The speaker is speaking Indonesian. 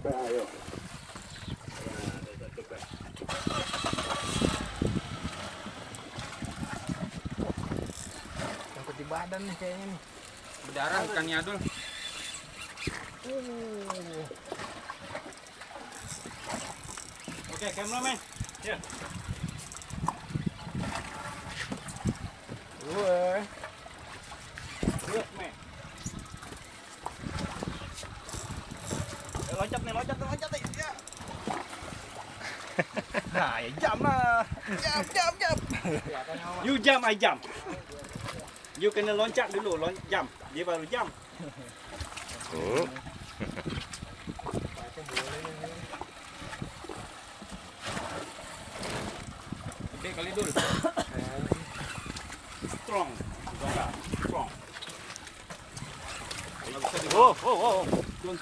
Ayo. Nyangkut di badan nih kayaknya nih. Berdarah ikannya Adul. Oke, kamera men. Ya. Wah. Lihat men. Loncat nih. Ya. Nah, ya jam lah. Jam. You jump, I jump. You kena loncat dulu, jump. Dia baru jump. Gede kali Dul. Strong. Strong. Kalau bisa di. Oh. Don't.